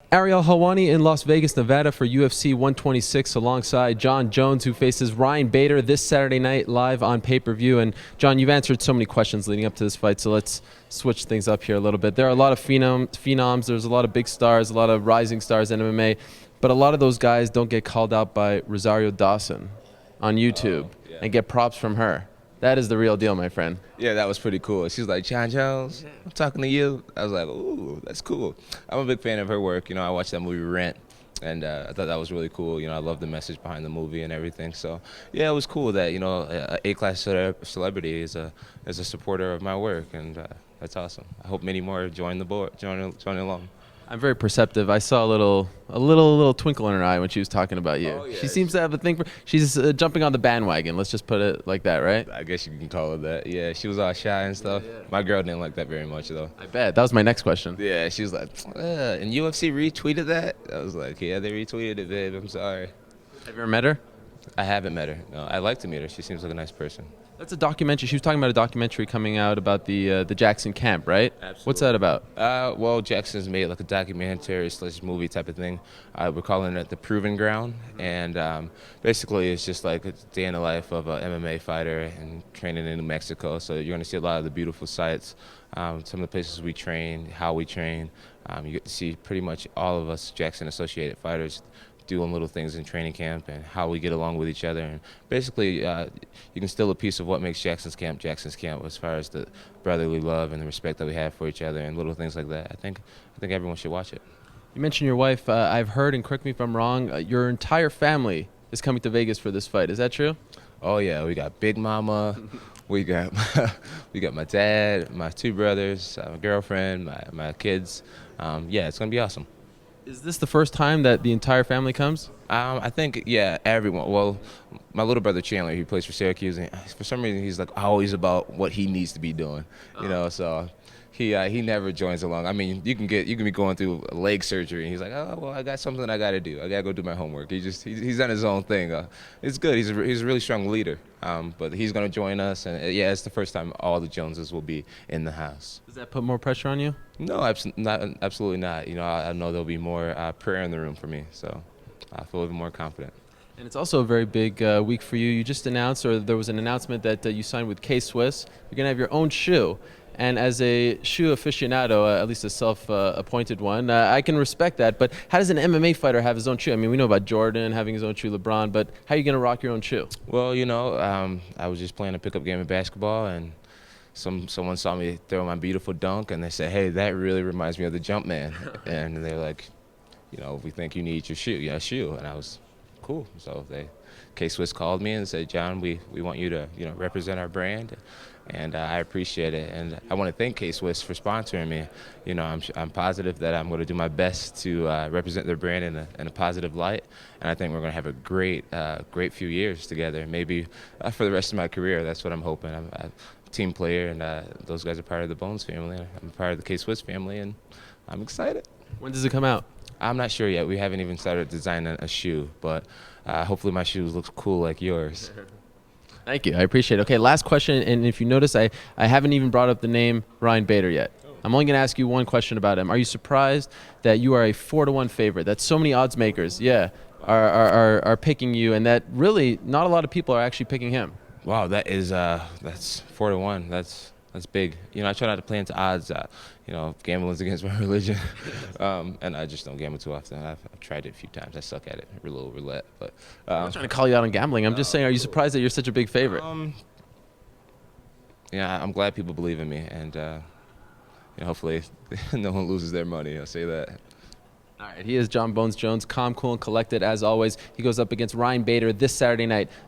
Ariel Helwani in Las Vegas, Nevada for UFC 126 alongside John Jones, who faces Ryan Bader this Saturday night live on pay-per-view. And John, you've answered so many questions leading up to this fight, so let's switch things up here a little bit. There are a lot of phenoms. There's a lot of big stars, a lot of rising stars in MMA, but a lot of those guys don't get called out by Rosario Dawson on YouTube and get props from her. That is the real deal, my friend. Yeah, that was pretty cool. She was like, John Jones, I'm talking to you. I was like, ooh, that's cool. I'm a big fan of her work. You know, I watched that movie Rent, and I thought that was really cool. You know, I love the message behind the movie and everything. So, yeah, it was cool that, you know, a A-class celebrity is a supporter of my work, and that's awesome. I hope many more join the board, join along. I'm very perceptive. I saw a little twinkle in her eye when she was talking about you. Oh, yeah. She seems to have a thing for. She's jumping on the bandwagon. Let's just put it like that, right? I guess you can call it that. Yeah, she was all shy and stuff. Yeah. My girl didn't like that very much, though. I bet. That was my next question. Yeah, she was like, and UFC retweeted that? I was like, yeah, they retweeted it, babe. I'm sorry. Have you ever met her? I haven't met her. No, I'd like to meet her. She seems like a nice person. That's a documentary. She was talking about a documentary coming out about the Jackson camp, right? Absolutely. What's that about? Well, Jackson's made like a documentary / movie type of thing. We're calling it The Proving Ground, and basically it's just like a day in the life of an MMA fighter and training in New Mexico. So you're going to see a lot of the beautiful sights, some of the places we train, how we train. You get to see pretty much all of us Jackson-associated fighters doing little things in training camp and how we get along with each other. And basically, you can still a piece of what makes Jackson's camp as far as the brotherly love and the respect that we have for each other and little things like that. I think everyone should watch it. You mentioned your wife. I've heard, and correct me if I'm wrong, your entire family is coming to Vegas for this fight. Is that true? Oh yeah, we got Big Mama, we got my dad, my two brothers, my girlfriend, my kids. Yeah, it's gonna be awesome. Is this the first time that the entire family comes? I think, yeah, everyone. Well, my little brother Chandler, he plays for Syracuse, and for some reason he's like always about what he needs to be doing, you know. So he never joins along. I mean, you can be going through leg surgery, and he's like, oh well, I got something I got to do. I got to go do my homework. He's on his own thing. It's good. He's a really strong leader. But he's gonna join us, and yeah, it's the first time all the Joneses will be in the house. Does that put more pressure on you? No, absolutely not. You know, I know there'll be more prayer in the room for me, so I feel even more confident. And it's also a very big week for you. You just announced, or there was an announcement that you signed with KSwiss. You're going to have your own shoe. And as a shoe aficionado, at least a self-appointed one, I can respect that. But how does an MMA fighter have his own shoe? I mean, we know about Jordan having his own shoe, LeBron, but how are you going to rock your own shoe? Well, you know, I was just playing a pickup game of basketball, and someone saw me throw my beautiful dunk, and they said, hey, that really reminds me of the Jumpman. And they're like, you know, we think you need your shoe. And I was cool. So KSwiss called me and said, John, we want you to, you know, represent our brand. And I appreciate it, and I want to thank KSwiss for sponsoring me. You know, I'm positive that I'm going to do my best to represent their brand in a positive light, and I think we're going to have a great few years together. Maybe for the rest of my career. That's what I'm hoping. I'm a team player, and those guys are part of the Bones family. I'm part of the KSwiss family, and I'm excited. When does it come out? I'm not sure yet. We haven't even started designing a shoe, but hopefully my shoes look cool like yours. Thank you. I appreciate it. Okay, last question, and if you notice, I haven't even brought up the name Ryan Bader yet. I'm only going to ask you one question about him. Are you surprised that you are a 4-1 favorite, that so many odds makers, are picking you, and that really not a lot of people are actually picking him? Wow, that's 4-1. That's big. You know, I try not to play into odds. You know, gambling's against my religion, and I just don't gamble too often. I've tried it a few times. I suck at it, a little roulette. But I'm not trying to call you out on gambling. I'm just saying, are you surprised that you're such a big favorite? Yeah, I'm glad people believe in me, and you know, hopefully no one loses their money. I'll say that. All right, he is John Bones Jones, calm, cool, and collected as always. He goes up against Ryan Bader this Saturday night.